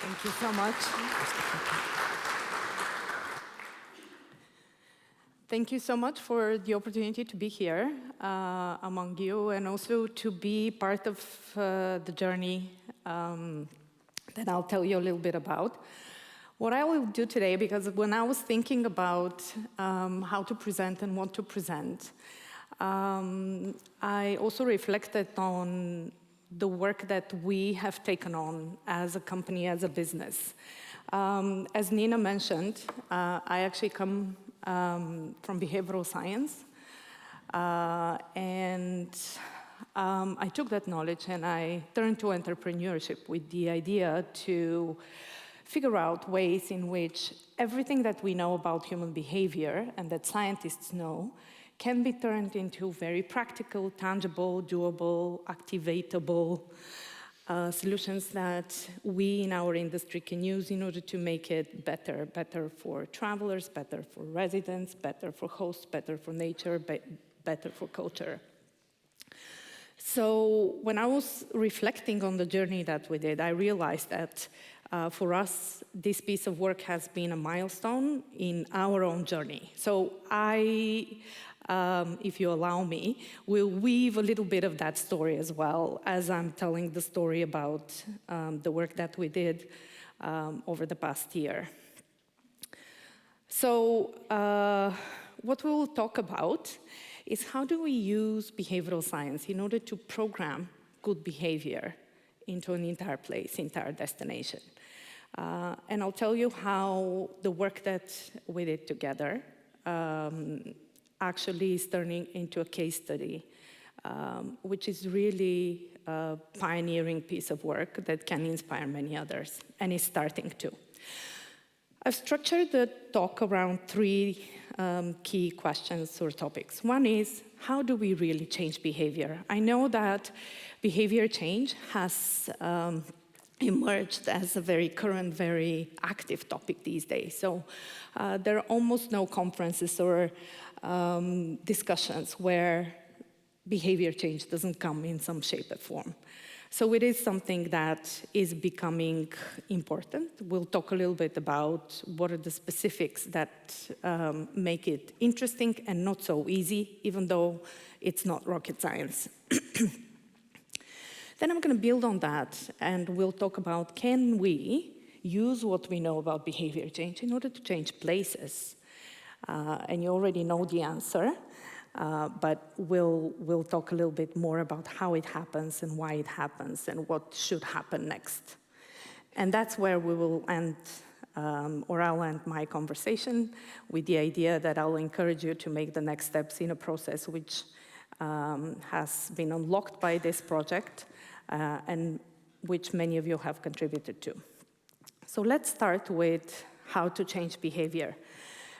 Thank you so much. Thank you so much for the opportunity to be here among you and also to be part of the journey that I'll tell you a little bit about. What I will do today, because when I was thinking about how to present and what to present, I also reflected on the work that we have taken on as a company, as a business. As Nina mentioned, I actually come from behavioral science, and I took that knowledge and I turned to entrepreneurship with the idea to figure out ways in which everything that we know about human behavior and that scientists know can be turned into very practical, tangible, doable, activatable solutions that we in our industry can use in order to make it better. Better for travelers, better for residents, better for hosts, better for nature, better for culture. So when I was reflecting on the journey that we did, I realized that for us, this piece of work has been a milestone in our own journey. So I, if you allow me, will weave a little bit of that story as well as I'm telling the story about the work that we did over the past year. So what we will talk about is how do we use behavioral science in order to program good behavior into an entire place, entire destination. And I'll tell you how the work that we did together actually is turning into a case study, which is really a pioneering piece of work that can inspire many others, and is starting to. I've structured the talk around three key questions or topics. One is, how do we really change behavior? I know that behavior change has emerged as a very current, very active topic these days. So there are almost no conferences or discussions where behavior change doesn't come in some shape or form. So it is something that is becoming important. We'll talk a little bit about what are the specifics that make it interesting and not so easy, even though it's not rocket science. Then I'm going to build on that, and we'll talk about, can we use what we know about behavior change in order to change places? And you already know the answer, but we'll talk a little bit more about how it happens and why it happens and what should happen next. And that's where we will end, or I'll end my conversation with the idea that I'll encourage you to make the next steps in a process which has been unlocked by this project and which many of you have contributed to. So let's start with how to change behavior.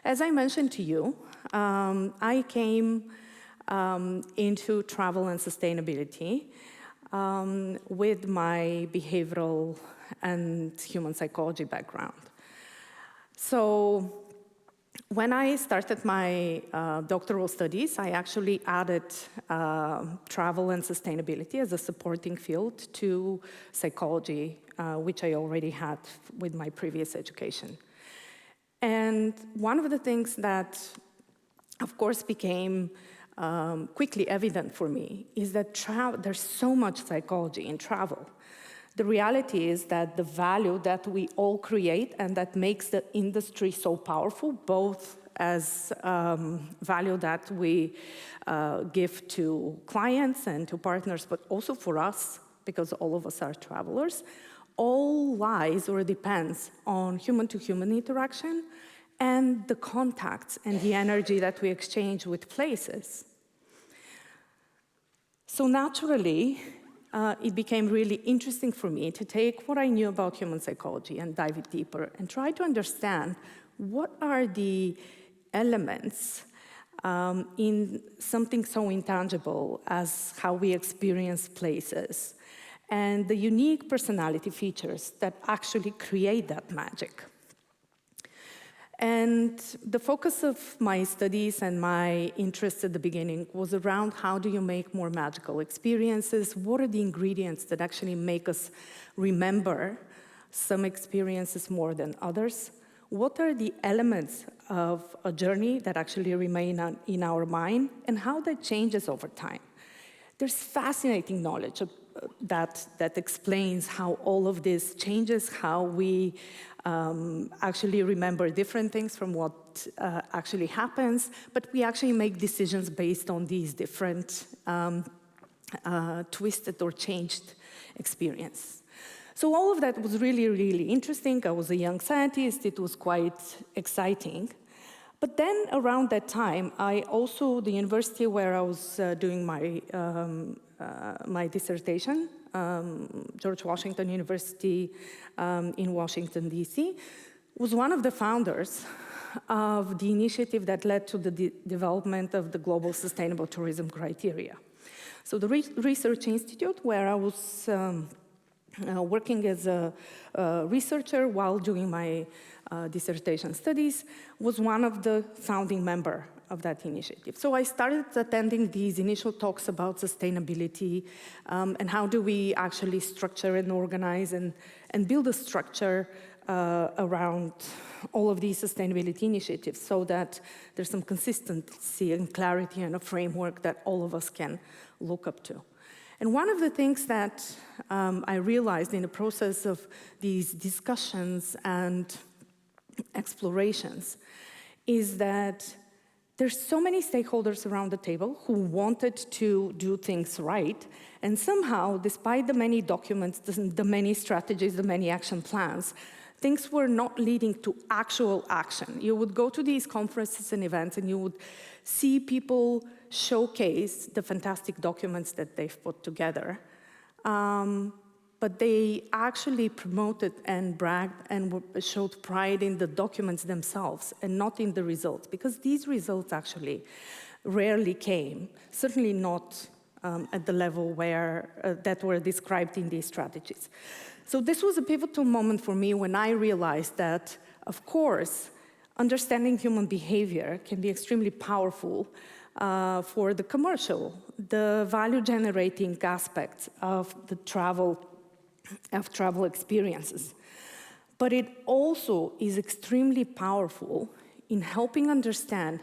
As I mentioned to you, I came into travel and sustainability with my behavioral and human psychology background. So when I started my doctoral studies, I actually added travel and sustainability as a supporting field to psychology, which I already had with my previous education. And one of the things that, of course, became quickly evident for me is that there's so much psychology in travel. The reality is that the value that we all create and that makes the industry so powerful, both as value that we give to clients and to partners, but also for us, because all of us are travelers, all lies or depends on human-to-human interaction and the contacts and the energy that we exchange with places. So naturally, it became really interesting for me to take what I knew about human psychology and dive it deeper and try to understand what are the elements in something so intangible as how we experience places and the unique personality features that actually create that magic. And the focus of my studies and my interest at the beginning was around how do you make more magical experiences? What are the ingredients that actually make us remember some experiences more than others? What are the elements of a journey that actually remain in our mind, and how that changes over time? There's fascinating knowledge that explains how all of this changes, how we actually remember different things from what actually happens, but we actually make decisions based on these different twisted or changed experience. So all of that was really, really interesting. I was a young scientist. It was quite exciting. But then around that time, the university where I was doing my dissertation, George Washington University in Washington, D.C., was one of the founders of the initiative that led to the development of the Global Sustainable Tourism Criteria. So the Research Institute, where I was working as a researcher while doing my dissertation studies, was one of the founding members of that initiative. So I started attending these initial talks about sustainability and how do we actually structure and organize and build a structure around all of these sustainability initiatives so that there's some consistency and clarity and a framework that all of us can look up to. And one of the things that I realized in the process of these discussions and explorations is that there's so many stakeholders around the table who wanted to do things right, and somehow, despite the many documents, the many strategies, the many action plans, things were not leading to actual action. You would go to these conferences and events, and you would see people showcase the fantastic documents that they've put together. But they actually promoted and bragged and showed pride in the documents themselves and not in the results, because these results actually rarely came, certainly not at the level where that were described in these strategies. So this was a pivotal moment for me when I realized that, of course, understanding human behavior can be extremely powerful for the commercial, the value-generating aspects of the travel experiences. But it also is extremely powerful in helping understand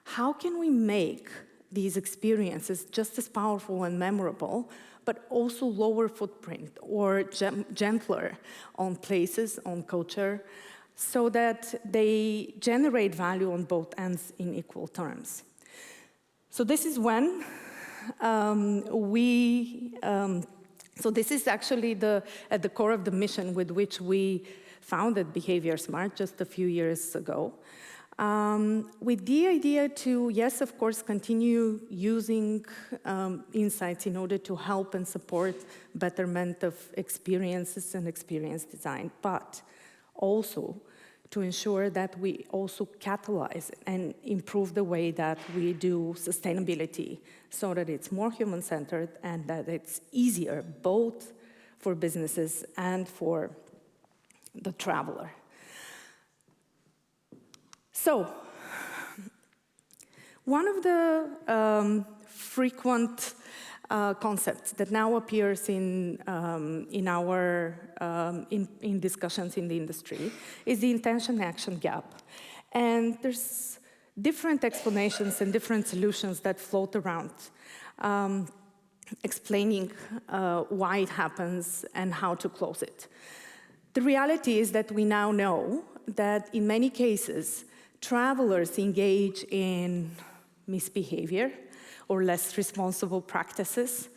how can we make these experiences just as powerful and memorable, but also lower footprint or gentler on places, on culture, so that they generate value on both ends in equal terms. So this is when so this is actually at the core of the mission with which we founded BehaviorSMART just a few years ago, with the idea to, yes, of course, continue using insights in order to help and support betterment of experiences and experience design, but also to ensure that we also catalyze and improve the way that we do sustainability so that it's more human-centered and that it's easier both for businesses and for the traveler. So, one of the frequent concepts that now appears in discussions in the industry is the intention-action gap. And there's different explanations and different solutions that float around, explaining why it happens and how to close it. The reality is that we now know that in many cases, travelers engage in misbehavior or less responsible practices,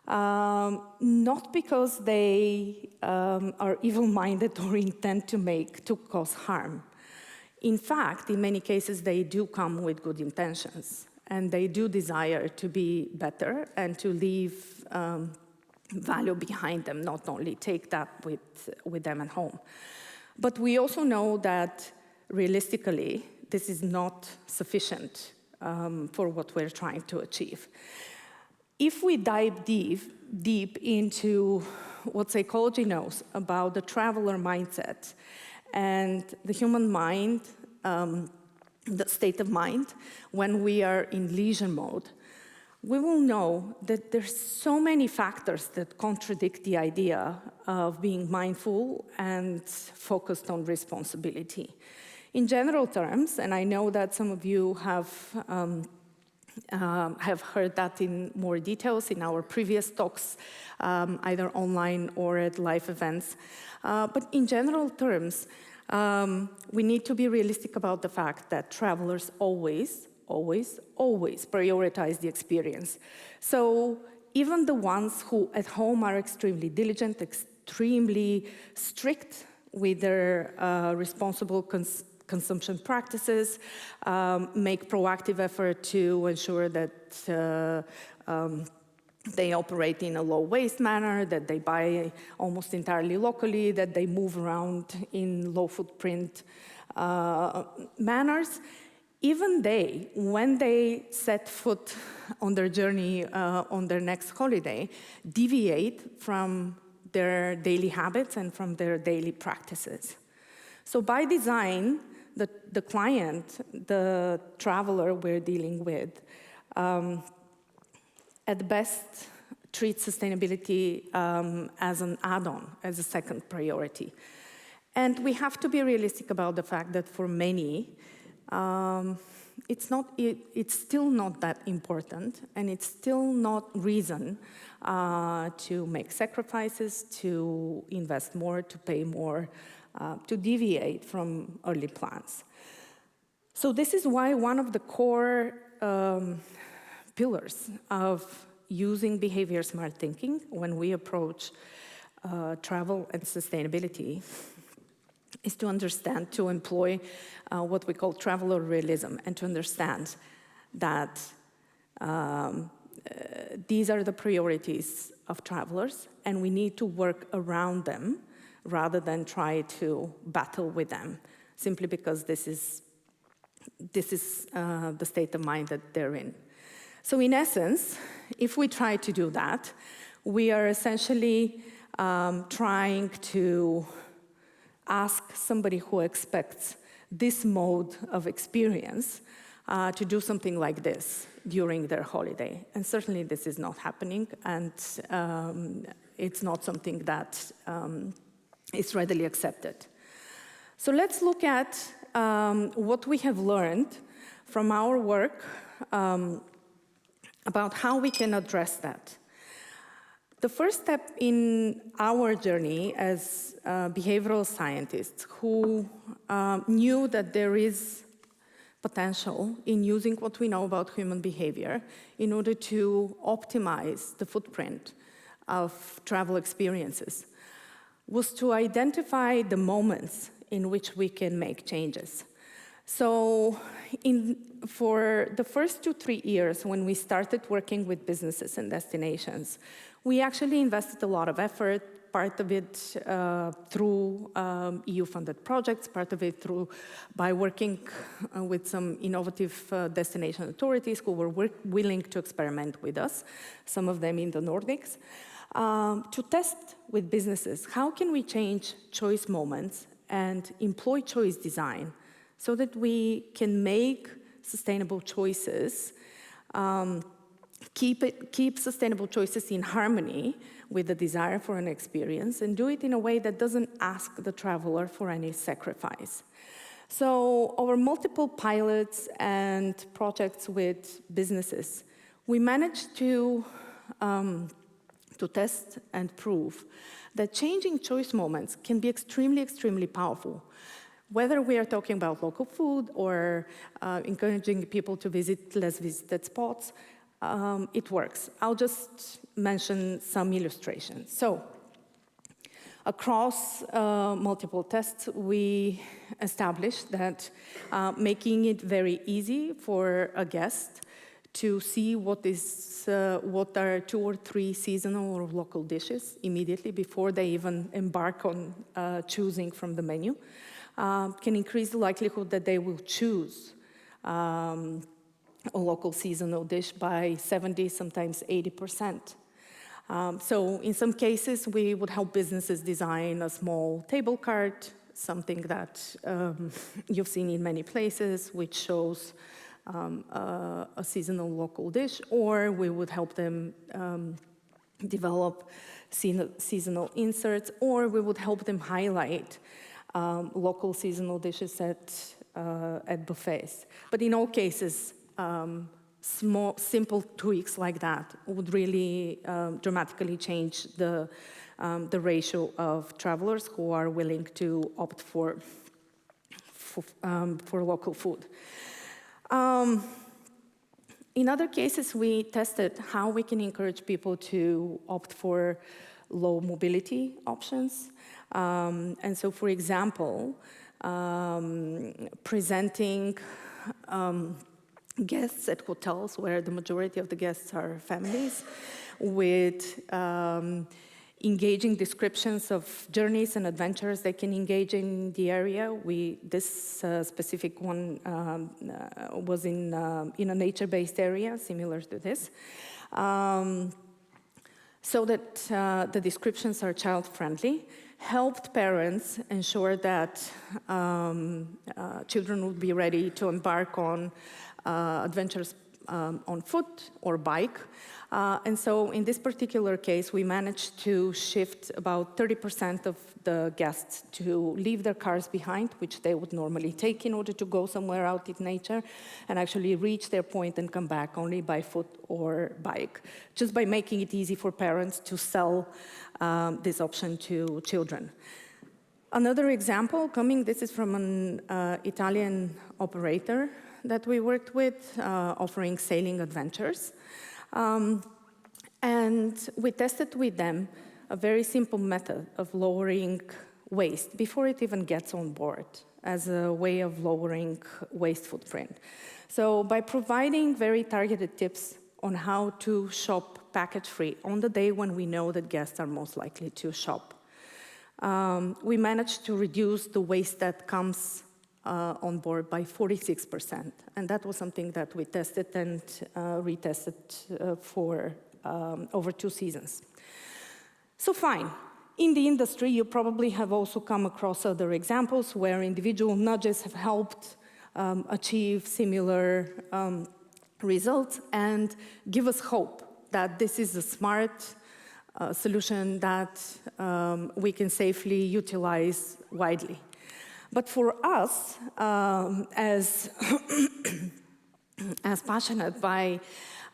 not because they are evil-minded or intend to cause harm. In fact, in many cases, they do come with good intentions, and they do desire to be better and to leave value behind them, not only take that with them at home. But we also know that realistically, this is not sufficient for what we're trying to achieve. If we dive deep into what psychology knows about the traveler mindset and the human mind, the state of mind when we are in leisure mode, we will know that there's so many factors that contradict the idea of being mindful and focused on responsibility. In general terms, and I know that some of you have heard that in more details in our previous talks, either online or at live events. But in general terms, we need to be realistic about the fact that travelers always prioritize the experience. So even the ones who at home are extremely diligent, extremely strict with their responsible consumption practices, make proactive effort to ensure that they operate in a low waste manner, that they buy almost entirely locally, that they move around in low footprint manners. Even they, when they set foot on their journey on their next holiday, deviate from their daily habits and from their daily practices. So by design, the client, the traveler we're dealing with, at best treats sustainability as an add-on, as a second priority. And we have to be realistic about the fact that for many, it's still not that important, and it's still not reason to make sacrifices, to invest more, to pay more, to deviate from early plans. So this is why one of the core pillars of using behavior smart thinking when we approach travel and sustainability is to understand, to employ what we call traveler realism, and to understand that these are the priorities of travelers, and we need to work around them rather than try to battle with them, simply because this is the state of mind that they're in. So in essence, if we try to do that, we are essentially trying to ask somebody who expects this mode of experience to do something like this during their holiday. And certainly this is not happening, and it's not something that is readily accepted. So let's look at what we have learned from our work about how we can address that. The first step in our journey as behavioral scientists who knew that there is potential in using what we know about human behavior in order to optimize the footprint of travel experiences was to identify the moments in which we can make changes. So for the first 2-3 years when we started working with businesses and destinations, we actually invested a lot of effort, part of it through EU-funded projects, part of it by working with some innovative destination authorities who were willing to experiment with us, some of them in the Nordics, to test with businesses how can we change choice moments and employ choice design so that we can make sustainable choices, keep sustainable choices in harmony with the desire for an experience, and do it in a way that doesn't ask the traveler for any sacrifice. So over multiple pilots and projects with businesses, we managed to test and prove that changing choice moments can be extremely, extremely powerful. Whether we are talking about local food or encouraging people to visit less visited spots, it works. I'll just mention some illustrations. So, across multiple tests, we established that making it very easy for a guest to see what are 2 or 3 seasonal or local dishes immediately before they even embark on choosing from the menu can increase the likelihood that they will choose a local seasonal dish by 70, sometimes 80%. So in some cases, we would help businesses design a small table cart, something that you've seen in many places, which shows a seasonal local dish, or we would help them develop seasonal inserts, or we would help them highlight local seasonal dishes at buffets. But in all cases, small, simple tweaks like that would really dramatically change the ratio of travelers who are willing to opt for local food. In other cases, we tested how we can encourage people to opt for low mobility options. And so, for example, presenting guests at hotels where the majority of the guests are families with engaging descriptions of journeys and adventures they can engage in the area. This specific one was in a nature-based area, similar to this, so that the descriptions are child-friendly, helped parents ensure that children would be ready to embark on adventures on foot or bike. And so in this particular case, we managed to shift about 30% of the guests to leave their cars behind, which they would normally take in order to go somewhere out in nature, and actually reach their point and come back only by foot or bike, just by making it easy for parents to sell this option to children. Another example this is from an Italian operator that we worked with, offering sailing adventures. And we tested with them a very simple method of lowering waste before it even gets on board, as a way of lowering waste footprint. So by providing very targeted tips on how to shop package-free on the day when we know that guests are most likely to shop, we managed to reduce the waste that comes on board by 46%. And that was something that we tested and retested for over 2 seasons. So fine. In the industry, you probably have also come across other examples where individual nudges have helped achieve similar results and give us hope that this is a smart solution that we can safely utilize widely. But for us, as passionate by,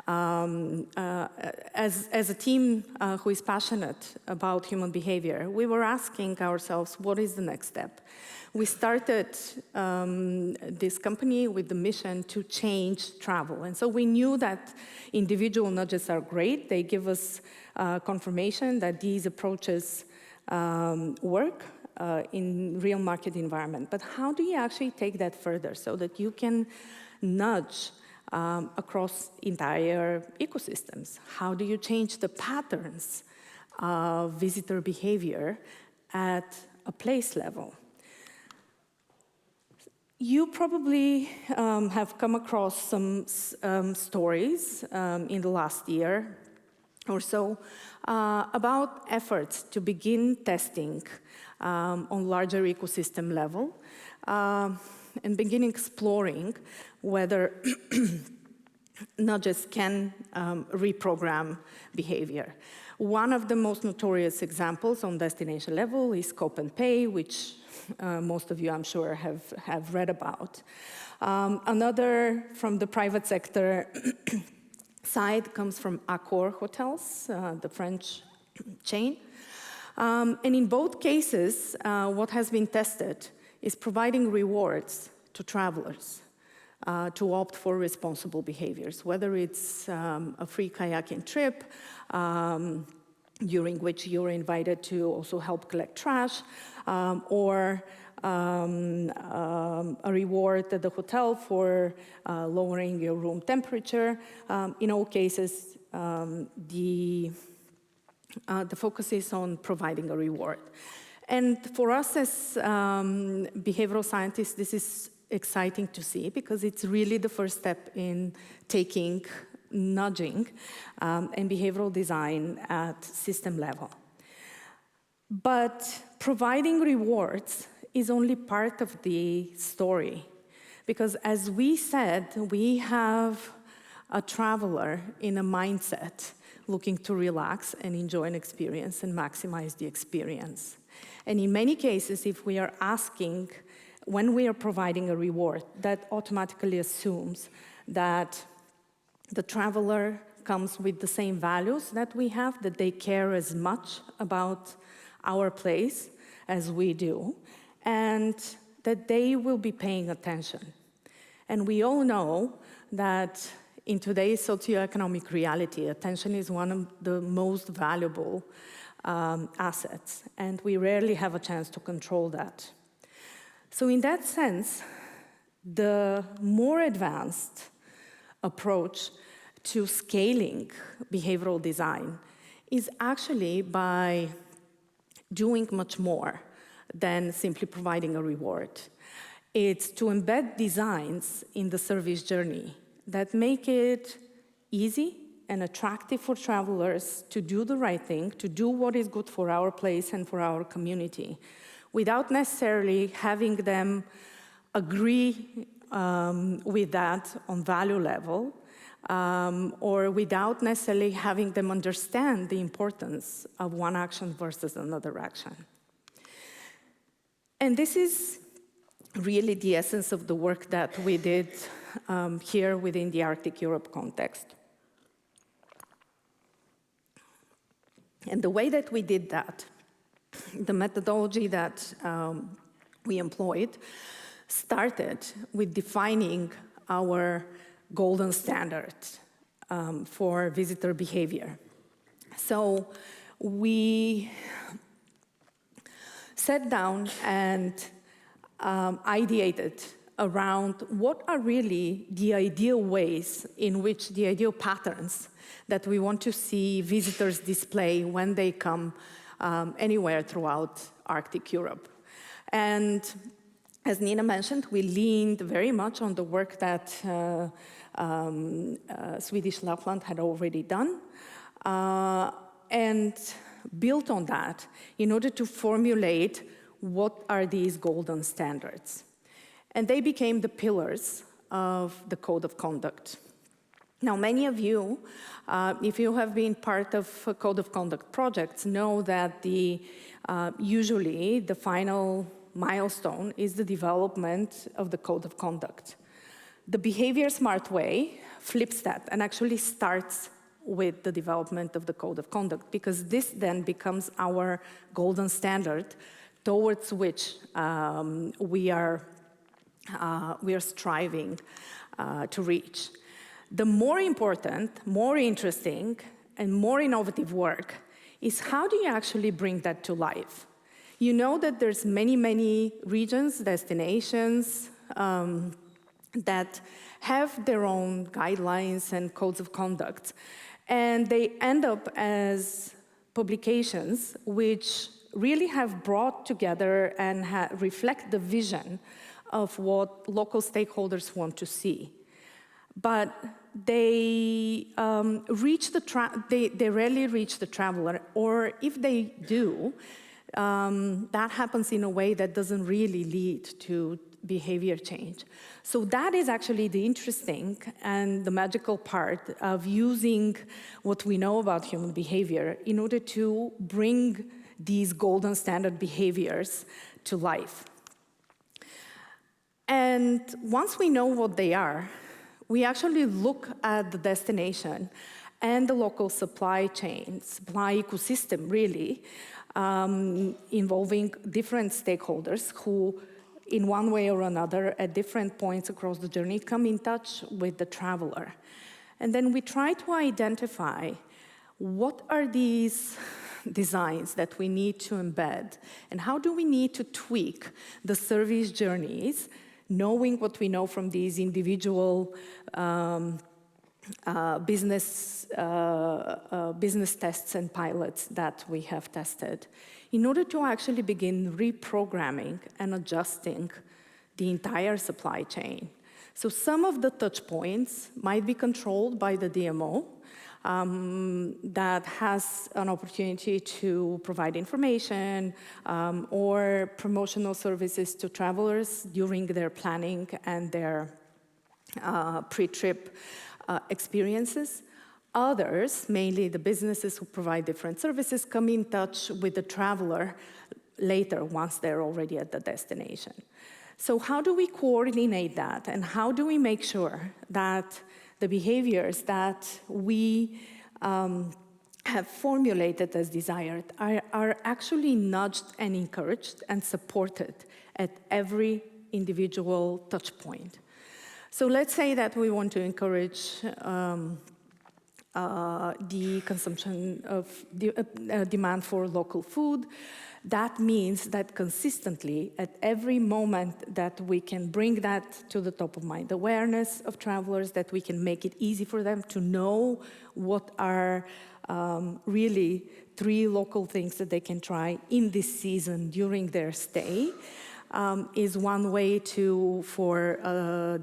as a team who is passionate about human behavior, we were asking ourselves, what is the next step? We started this company with the mission to change travel. And so we knew that individual nudges are great. They give us confirmation that these approaches work in real market environment. But how do you actually take that further so that you can nudge across entire ecosystems? How do you change the patterns of visitor behavior at a place level? You probably have come across some stories in the last year or so about efforts to begin testing on larger ecosystem level and begin exploring whether nudges can reprogram behavior. One of the most notorious examples on destination level is Scope and Pay, which most of you, I'm sure, have read about. Another from the private sector side comes from Accor Hotels, the French chain. And in both cases, what has been tested is providing rewards to travelers to opt for responsible behaviors, whether it's a free kayaking trip, during which you're invited to also help collect trash, or a reward at the hotel for lowering your room temperature. In all cases, the focus is on providing a reward. And for us as behavioral scientists, this is exciting to see because it's really the first step in taking nudging and behavioral design at system level. But providing rewards is only part of the story. Because as we said, we have a traveler in a mindset looking to relax and enjoy an experience and maximize the experience. And in many cases, if we are asking, when we are providing a reward, that automatically assumes that the traveler comes with the same values that we have, that they care as much about our place as we do, and that they will be paying attention. And we all know that in today's socioeconomic reality, attention is one of the most valuable assets, and we rarely have a chance to control that. So in that sense, the more advanced approach to scaling behavioral design is actually by doing much more than simply providing a reward. It's to embed designs in the service journey that make it easy and attractive for travelers to do the right thing, to do what is good for our place and for our community, without necessarily having them agree with that on value level, or without necessarily having them understand the importance of one action versus another action. And this is really the essence of the work that we did here within the Arctic Europe context. And the way that we did that, the methodology that we employed, started with defining our golden standard for visitor behavior. So we sat down and ideated around what are really the ideal ways in which the ideal patterns that we want to see visitors display when they come anywhere throughout Arctic Europe. And as Nina mentioned, we leaned very much on the work that Swedish Lapland had already done, and built on that in order to formulate what are these golden standards. And they became the pillars of the Code of Conduct. Now, many of you, if you have been part of Code of Conduct projects, know that usually the final milestone is the development of the Code of Conduct. The BehaviorSMART way flips that and actually starts with the development of the Code of Conduct, because this then becomes our golden standard towards which we are striving to reach. The more important, more interesting, and more innovative work is how do you actually bring that to life? You know that there's many regions, destinations that have their own guidelines and codes of conduct, and they end up as publications which really have brought together and reflect the vision of what local stakeholders want to see. But they rarely reach the traveler, or if they do, that happens in a way that doesn't really lead to behavior change. So that is actually the interesting and the magical part of using what we know about human behavior in order to bring these golden standard behaviors to life. And once we know what they are, we actually look at the destination and the local supply chain, supply ecosystem really, involving different stakeholders who, in one way or another, at different points across the journey, come in touch with the traveler. And then we try to identify what are these designs that we need to embed, and how do we need to tweak the service journeys, knowing what we know from these individual business tests and pilots that we have tested, in order to actually begin reprogramming and adjusting the entire supply chain. So some of the touch points might be controlled by the DMO, that has an opportunity to provide information or promotional services to travelers during their planning and their pre-trip experiences. Others, mainly the businesses who provide different services, come in touch with the traveler later once they're already at the destination. So how do we coordinate that, and how do we make sure that the behaviors that we have formulated as desired are actually nudged and encouraged and supported at every individual touch point? So let's say that we want to encourage the consumption of demand for local food. That means that consistently, at every moment that we can bring that to the top of mind awareness of travelers, that we can make it easy for them to know what are really 3 local things that they can try in this season during their stay, is one way for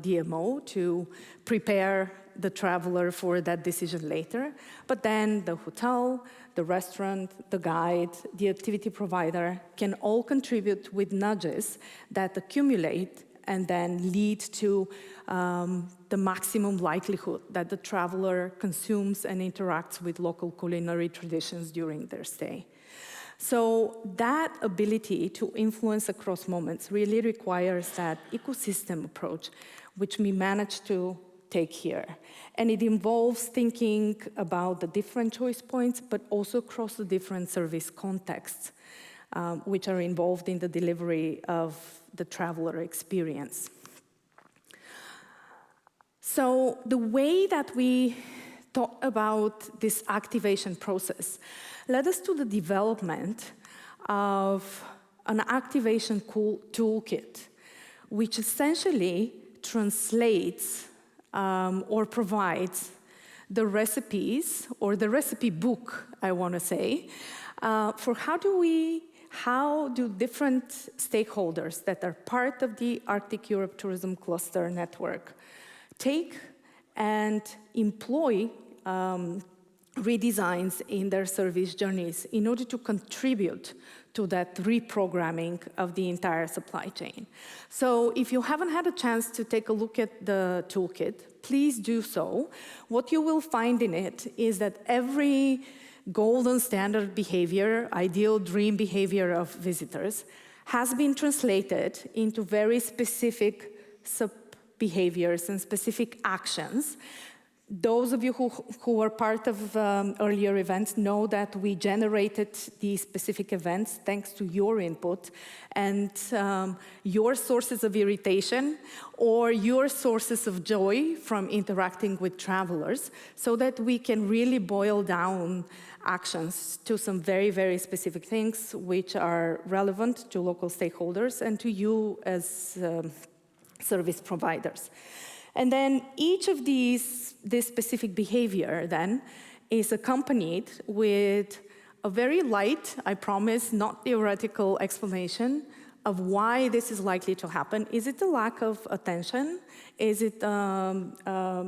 DMO to prepare the traveler for that decision later. But then the hotel, the restaurant, the guide, the activity provider can all contribute with nudges that accumulate and then lead to the maximum likelihood that the traveler consumes and interacts with local culinary traditions during their stay. So that ability to influence across moments really requires that ecosystem approach, which we managed to take here. And it involves thinking about the different choice points, but also across the different service contexts, which are involved in the delivery of the traveler experience. So the way that we thought about this activation process led us to the development of an activation toolkit, which essentially translates or provides the recipes, or the recipe book, I want to say, for how do different stakeholders that are part of the Arctic Europe Tourism Cluster network take and employ redesigns in their service journeys in order to contribute to that reprogramming of the entire supply chain. So if you haven't had a chance to take a look at the toolkit, please do so. What you will find in it is that every golden standard behavior, ideal dream behavior of visitors, has been translated into very specific sub-behaviors and specific actions. Those of you who were part of earlier events know that we generated these specific events thanks to your input and your sources of irritation or your sources of joy from interacting with travelers, so that we can really boil down actions to some very, very specific things which are relevant to local stakeholders and to you as service providers. And then each of this specific behavior then is accompanied with a very light, I promise, not theoretical explanation of why this is likely to happen. Is it a lack of attention? Is it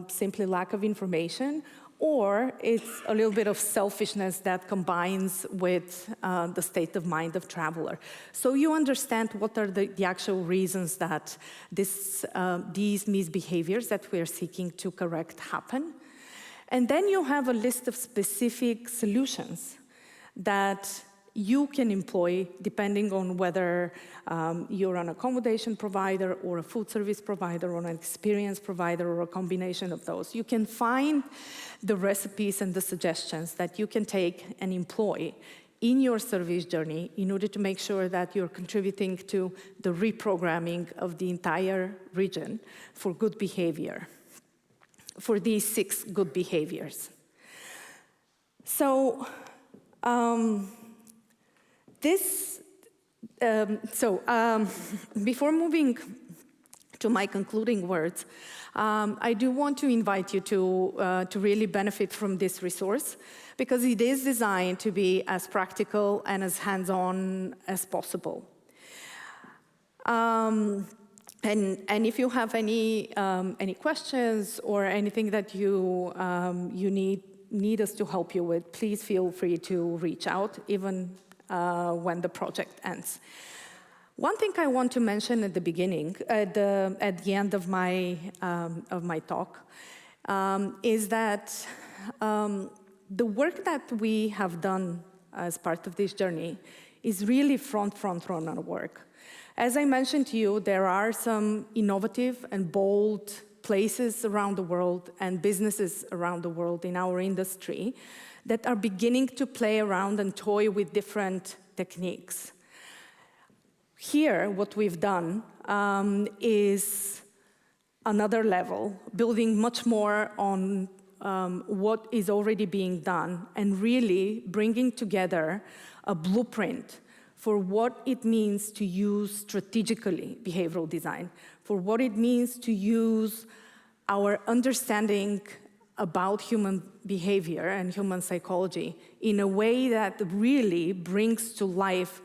simply lack of information? Or it's a little bit of selfishness that combines with the state of mind of traveler. So you understand what are the actual reasons that these misbehaviors that we are seeking to correct happen. And then you have a list of specific solutions that you can employ depending on whether you're an accommodation provider or a food service provider or an experience provider or a combination of those. You can find the recipes and the suggestions that you can take and employ in your service journey in order to make sure that you're contributing to the reprogramming of the entire region for good behavior, for these 6 good behaviors. So, before moving to my concluding words, I do want to invite you to really benefit from this resource, because it is designed to be as practical and as hands-on as possible. And if you have any questions or anything that you need need us to help you with, please feel free to reach out, even when the project ends. One thing I want to mention at the beginning, at the end of my talk, is that the work that we have done as part of this journey is really front runner work. As I mentioned to you, there are some innovative and bold places around the world and businesses around the world in our industry that are beginning to play around and toy with different techniques. Here, what we've done is another level, building much more on what is already being done and really bringing together a blueprint for what it means to use strategically behavioral design, for what it means to use our understanding about human behavior and human psychology in a way that really brings to life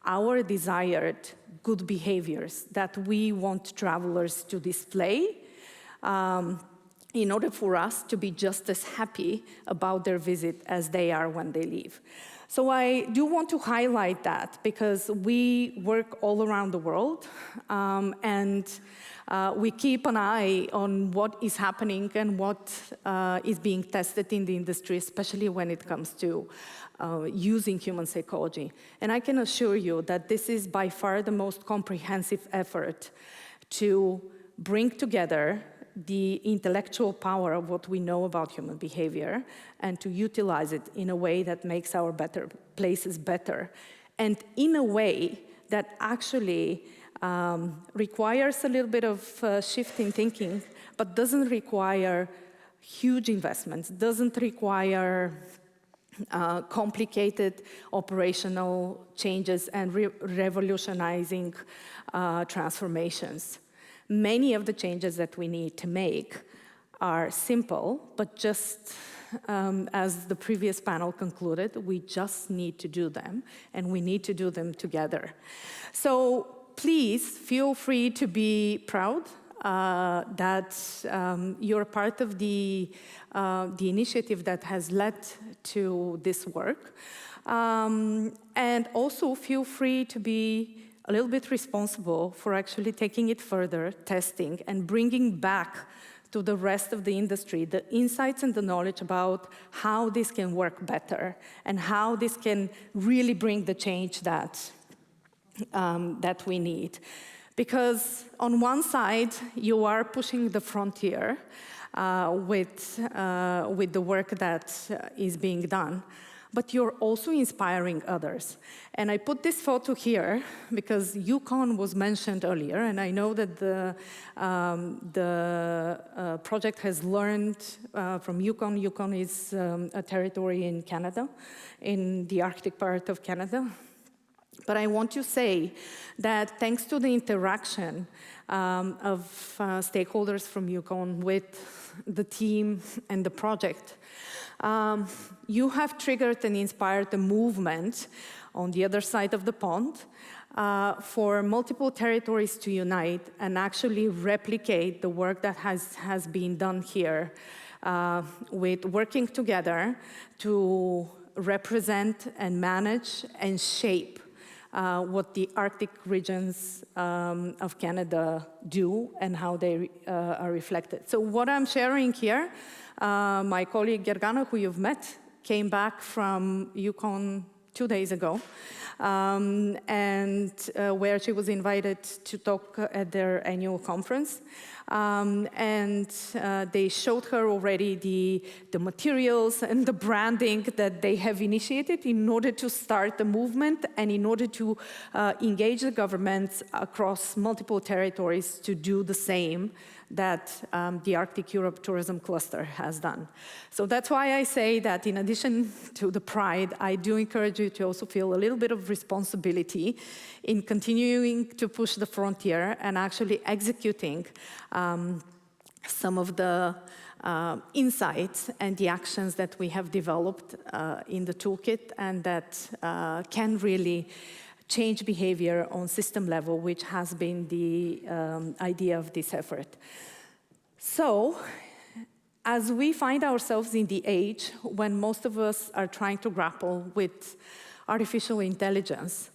our desired good behaviors that we want travelers to display in order for us to be just as happy about their visit as they are when they leave. So I do want to highlight that because we work all around the world and we keep an eye on what is happening and what is being tested in the industry, especially when it comes to using human psychology. And I can assure you that this is by far the most comprehensive effort to bring together the intellectual power of what we know about human behavior and to utilize it in a way that makes our places better, and in a way that actually requires a little bit of shift in thinking, but doesn't require huge investments, doesn't require complicated operational changes and revolutionizing transformations. Many of the changes that we need to make are simple, but just as the previous panel concluded, we just need to do them, and we need to do them together. So please feel free to be proud that you're part of the initiative that has led to this work. And also feel free to be a little bit responsible for actually taking it further, testing, and bringing back to the rest of the industry the insights and the knowledge about how this can work better and how this can really bring the change that we need. Because on one side, you are pushing the frontier with the work that is being done, but you're also inspiring others. And I put this photo here because Yukon was mentioned earlier, and I know that the project has learned from Yukon. Yukon is a territory in Canada, in the Arctic part of Canada. But I want to say that thanks to the interaction of stakeholders from Yukon with the team and the project, you have triggered and inspired a movement on the other side of the pond for multiple territories to unite and actually replicate the work that has been done here with working together to represent and manage and shape what the Arctic regions of Canada do and how they are reflected. So what I'm sharing here, my colleague Gergana, who you've met, came back from Yukon 2 days ago, and where she was invited to talk at their annual conference. And they showed her already the materials and the branding that they have initiated in order to start the movement and in order to engage the governments across multiple territories to do the same that the Arctic Europe Tourism Cluster has done. So that's why I say that in addition to the pride, I do encourage you to also feel a little bit of responsibility in continuing to push the frontier and actually executing some of the insights and the actions that we have developed in the toolkit and that can really change behavior on system level, which has been the idea of this effort. So, As we find ourselves in the age when most of us are trying to grapple with artificial intelligence,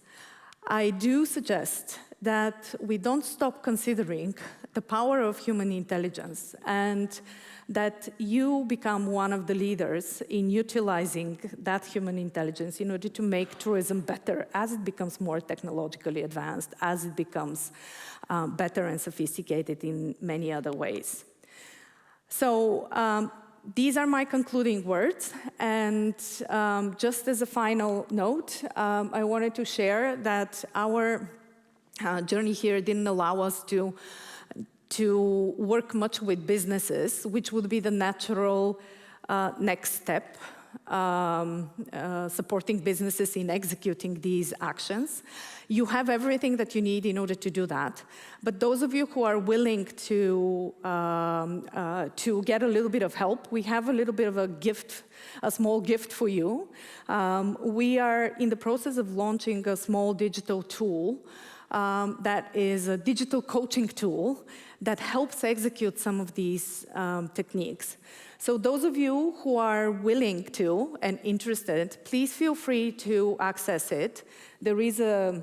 I do suggest that we don't stop considering the power of human intelligence and that you become one of the leaders in utilizing that human intelligence in order to make tourism better as it becomes more technologically advanced, as it becomes better and sophisticated in many other ways. So these are my concluding words, and just as a final note, I wanted to share that our journey here didn't allow us to work much with businesses, which would be the natural next step, supporting businesses in executing these actions. You have everything that you need in order to do that. But those of you who are willing to get a little bit of help, we have a little bit of a gift, a small gift for you. We are in the process of launching a small digital tool that is a digital coaching tool that helps execute some of these techniques. So those of you who are willing to and interested, please feel free to access it. There is a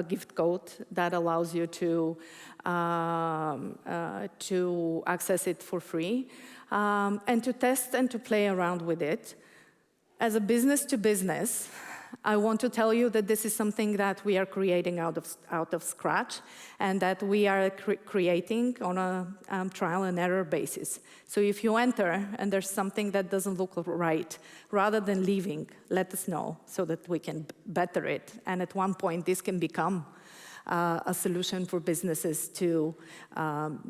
gift code that allows you to access it for free and to test and to play around with it. As a business to business, I want to tell you that this is something that we are creating out of scratch and that we are creating on a trial and error basis. So if you enter and there's something that doesn't look right, rather than leaving, let us know so that we can better it. And at one point, this can become a solution for businesses to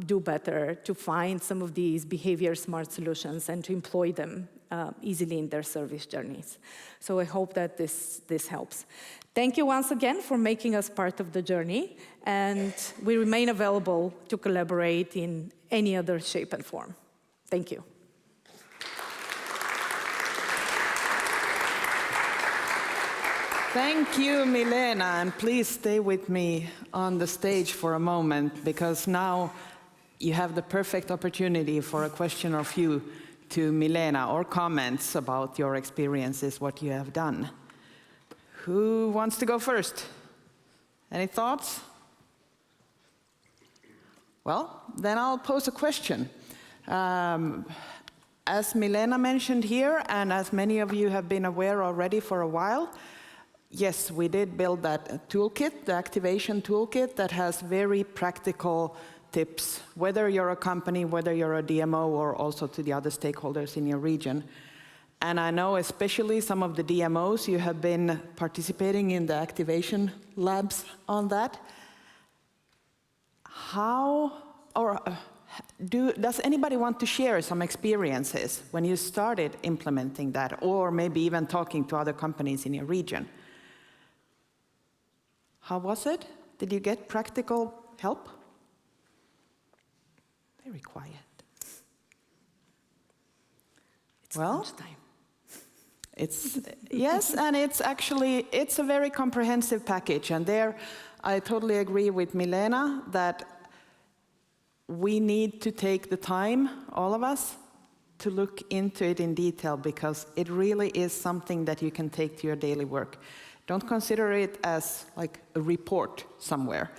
do better, to find some of these behavior-smart solutions and to employ them easily in their service journeys. So I hope that this helps. Thank you once again for making us part of the journey, and we remain available to collaborate in any other shape and form. Thank you. Thank you, Milena, and please stay with me on the stage for a moment, because now you have the perfect opportunity for a question or few to Milena or comments about your experiences, what you have done. Who wants to go first? Any thoughts? Well, then I'll pose a question. As Milena mentioned here, and as many of you have been aware already for a while, yes, we did build that toolkit, the activation toolkit that has very practical tips, whether you're a company, whether you're a DMO, or also to the other stakeholders in your region. And I know especially some of the DMOs, you have been participating in the activation labs on that. Does anybody want to share some experiences when you started implementing that, or maybe even talking to other companies in your region? How was it? Did you get practical help? Very quiet. It's lunchtime. Yes, and it's a very comprehensive package, and there I totally agree with Milena that we need to take the time, all of us, to look into it in detail, because it really is something that you can take to your daily work. Don't consider it as like a report somewhere.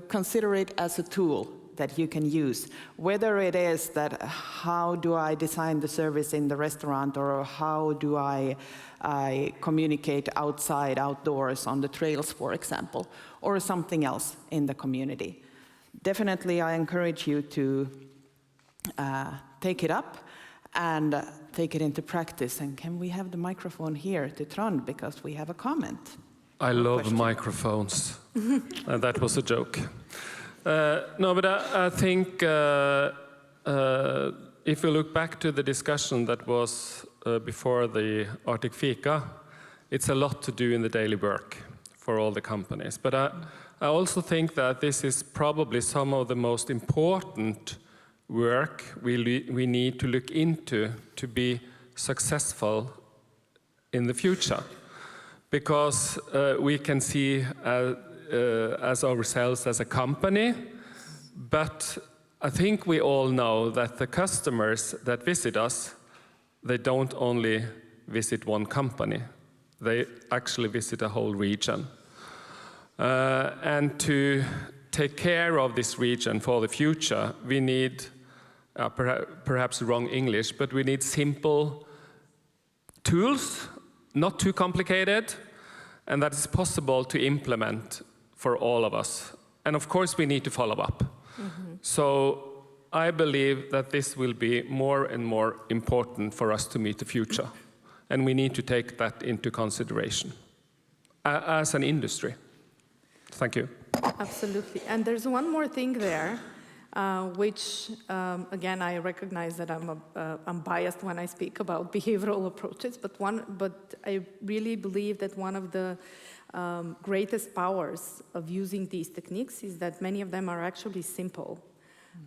Consider it as a tool that you can use, whether it is that how do I design the service in the restaurant, or how do I communicate outdoors on the trails, for example, or something else in the community. Definitely, I encourage you to take it up and take it into practice. And can we have the microphone here to Trond, because we have a comment. I love microphones. That was a joke. No, but I think if you look back to the discussion that was before the Arctic Fika, it's a lot to do in the daily work for all the companies. But I also think that this is probably some of the most important work we need to look into to be successful in the future. Because we can see as ourselves as a company, but I think we all know that the customers that visit us, they don't only visit one company, they actually visit a whole region. And to take care of this region for the future, we need, perhaps wrong English, but we need simple tools, not too complicated, and that is possible to implement for all of us. And of course, we need to follow up. So I believe that this will be more and more important for us to meet the future. And we need to take that into consideration as an industry. Thank you. Absolutely. And there's one more thing there, which, again, I recognize that I'm biased when I speak about behavioral approaches, but I really believe that one of the greatest powers of using these techniques is that many of them are actually simple.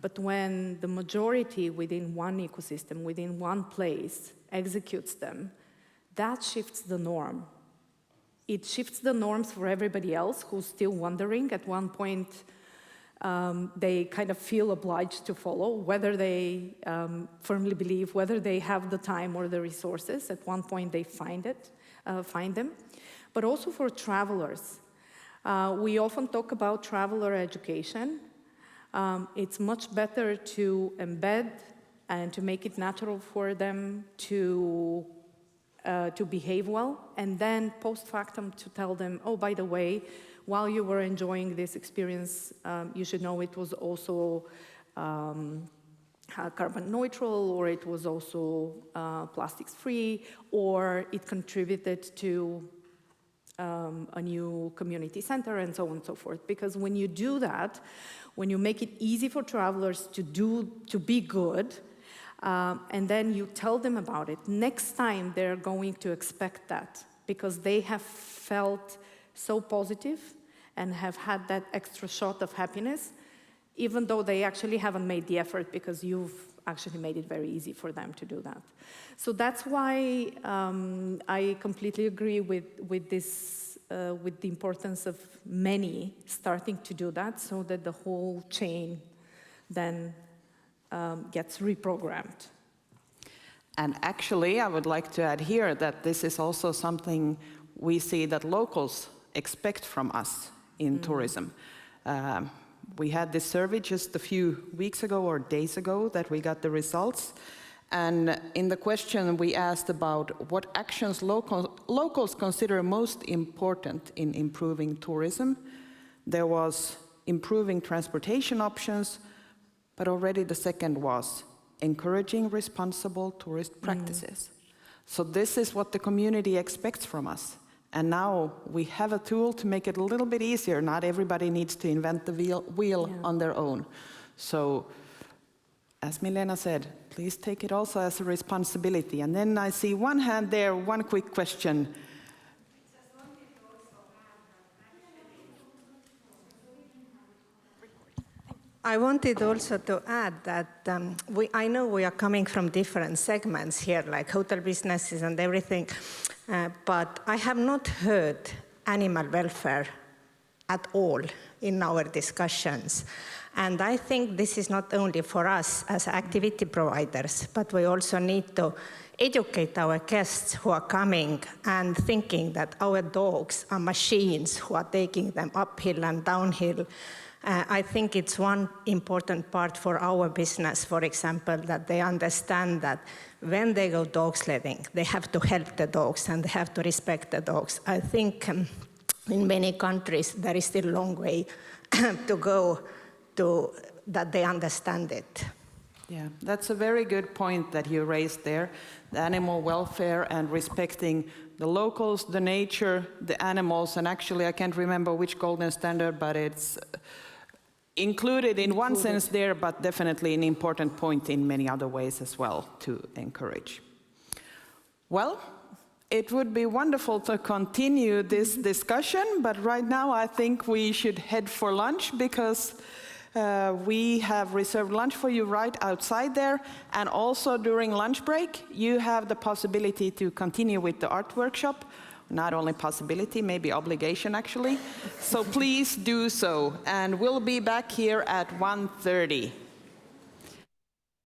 But when the majority within one ecosystem, within one place, executes them, that shifts the norm. It shifts the norms for everybody else who's still wondering. At one point, they kind of feel obliged to follow, whether they firmly believe, whether they have the time or the resources. At one point, they find them. But also for travelers. We often talk about traveler education. It's much better to embed and to make it natural for them to behave well, and then post-factum to tell them, oh, by the way, while you were enjoying this experience, you should know it was also carbon neutral, or it was also plastics-free, or it contributed to a new community center, and so on and so forth. Because when you do that, when you make it easy for travelers to be good, and then you tell them about it, next time they're going to expect that, because they have felt so positive and have had that extra shot of happiness, even though they actually haven't made the effort, because you've actually made it very easy for them to do that. So that's why I completely agree with this, with the importance of many starting to do that, so that the whole chain then gets reprogrammed. And actually, I would like to add here that this is also something we see that locals expect from us in tourism. We had this survey just a few weeks ago or days ago that we got the results. And in the question, we asked about what actions locals consider most important in improving tourism. There was improving transportation options, but already the second was encouraging responsible tourist practices. So this is what the community expects from us. And now we have a tool to make it a little bit easier. Not everybody needs to invent the wheel on their own. So, as Milena said, please take it also as a responsibility. And then I see one hand there, one quick question. I wanted also to add that I know we are coming from different segments here, like hotel businesses and everything, but I have not heard animal welfare at all in our discussions. And I think this is not only for us as activity providers, but we also need to educate our guests who are coming and thinking that our dogs are machines who are taking them uphill and downhill. I think it's one important part for our business, for example, that they understand that when they go dog sledding, they have to help the dogs and they have to respect the dogs. I think in many countries, there is still a long way to go to that they understand it. Yeah, that's a very good point that you raised there. The animal welfare and respecting the locals, the nature, the animals, and actually I can't remember which golden standard, but it's included in one sense there, but definitely an important point in many other ways as well to encourage. Well, it would be wonderful to continue this discussion, but right now I think we should head for lunch, because we have reserved lunch for you right outside there, and also during lunch break you have the possibility to continue with the art workshop. Not only possibility, maybe obligation actually. So please do so, and we'll be back here at 1:30.